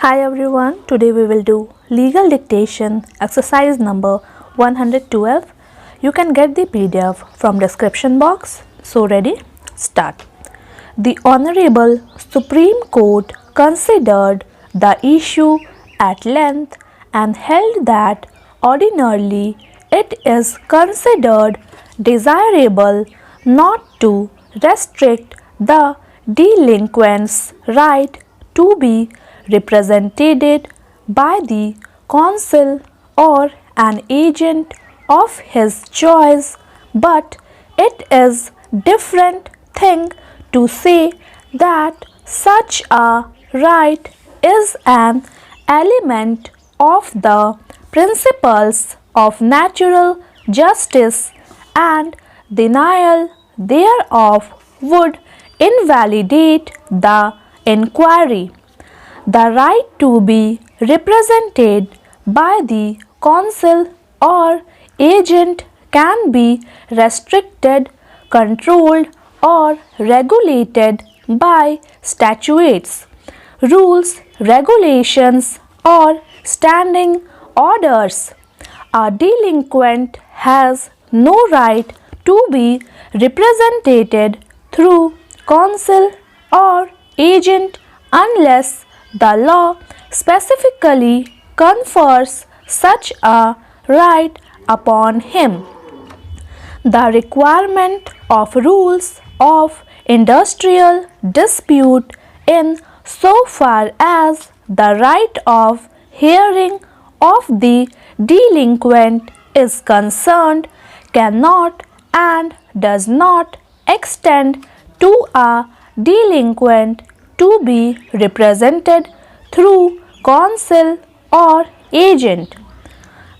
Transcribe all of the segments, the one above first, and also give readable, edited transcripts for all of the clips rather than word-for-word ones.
Hi everyone, today we will do legal dictation exercise number 112. You can get the PDF from description box. So ready? Start. The Honorable Supreme Court considered the issue at length and held that ordinarily it is considered desirable not to restrict the delinquent's right to be represented by the counsel or an agent of his choice, but it is different thing to say that such a right is an element of the principles of natural justice and denial thereof would invalidate the inquiry. The right to be represented by the counsel or agent can be restricted, controlled, or regulated by statutes, rules, regulations, or standing orders. A delinquent has no right to be represented through counsel or agent unless the law specifically confers such a right upon him. The requirement of rules of industrial dispute in so far as the right of hearing of the delinquent is concerned cannot and does not extend to a delinquent to be represented through counsel or agent.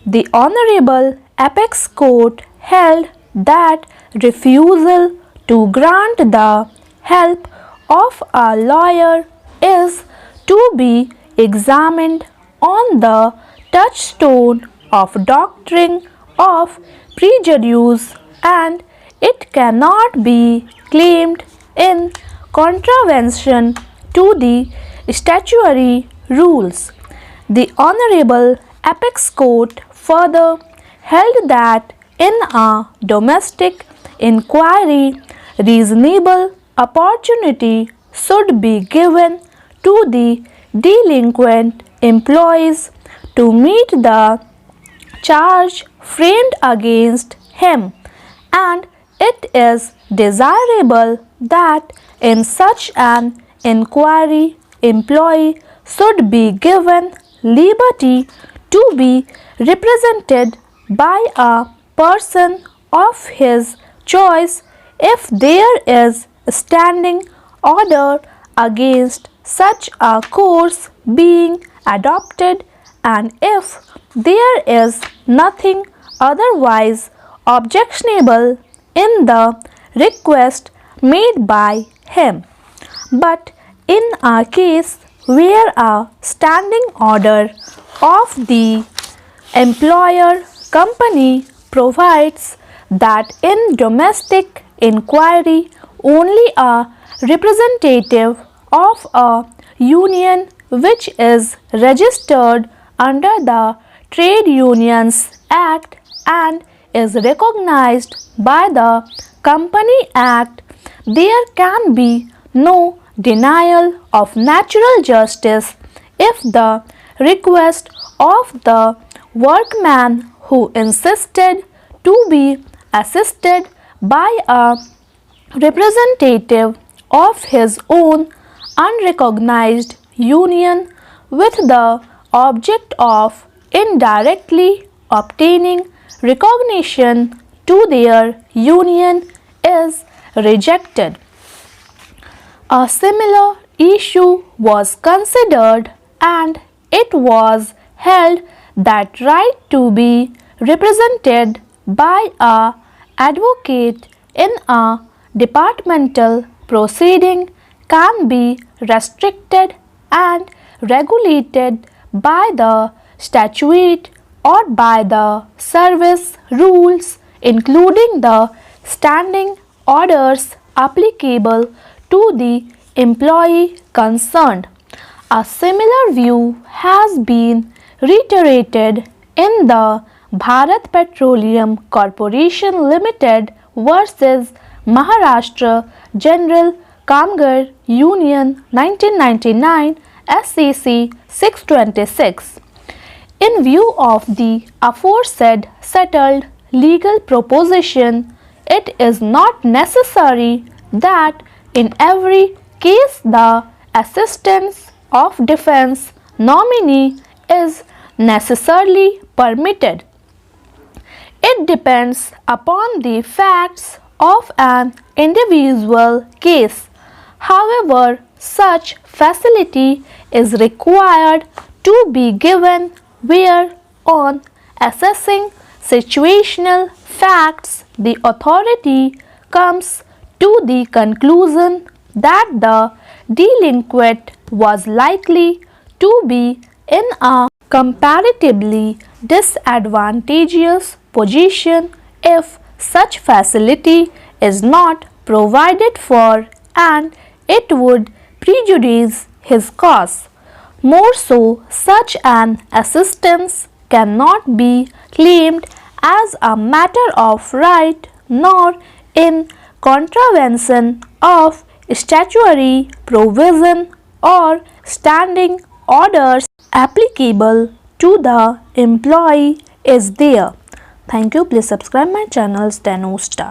The Honorable Apex Court held that refusal to grant the help of a lawyer is to be examined on the touchstone of doctrine of prejudice, and it cannot be claimed in contravention to the statutory rules. The Honorable Apex Court further held that in a domestic inquiry, reasonable opportunity should be given to the delinquent employees to meet the charge framed against him, and it is desirable that in such an inquiry employee should be given liberty to be represented by a person of his choice if there is a standing order against such a course being adopted, and if there is nothing otherwise objectionable in the request made by him. But in a case where a standing order of the employer company provides that in domestic inquiry only a representative of a union which is registered under the Trade Unions Act and is recognized by the Company Act, there can be no denial of natural justice if the request of the workman who insisted to be assisted by a representative of his own unrecognized union with the object of indirectly obtaining recognition to their union is rejected. A similar issue was considered, and it was held that right to be represented by a advocate in a departmental proceeding can be restricted and regulated by the statute or by the service rules, including the standing orders applicable to the employee concerned. A similar view has been reiterated in the Bharat Petroleum Corporation Limited versus Maharashtra General Kamgar Union 1999 SCC 626. In view of the aforesaid settled legal proposition, it is not necessary that in every case the assistance of defense nominee is necessarily permitted. It depends upon the facts of an individual case. However, such facility is required to be given where, on assessing situational facts, the authority comes to the conclusion that the delinquent was likely to be in a comparatively disadvantageous position if such facility is not provided for and it would prejudice his cause. More so, such an assistance cannot be claimed as a matter of right nor in contravention of statutory provision or standing orders applicable to the employee is there. Thank you. Please subscribe my channel Steno Star.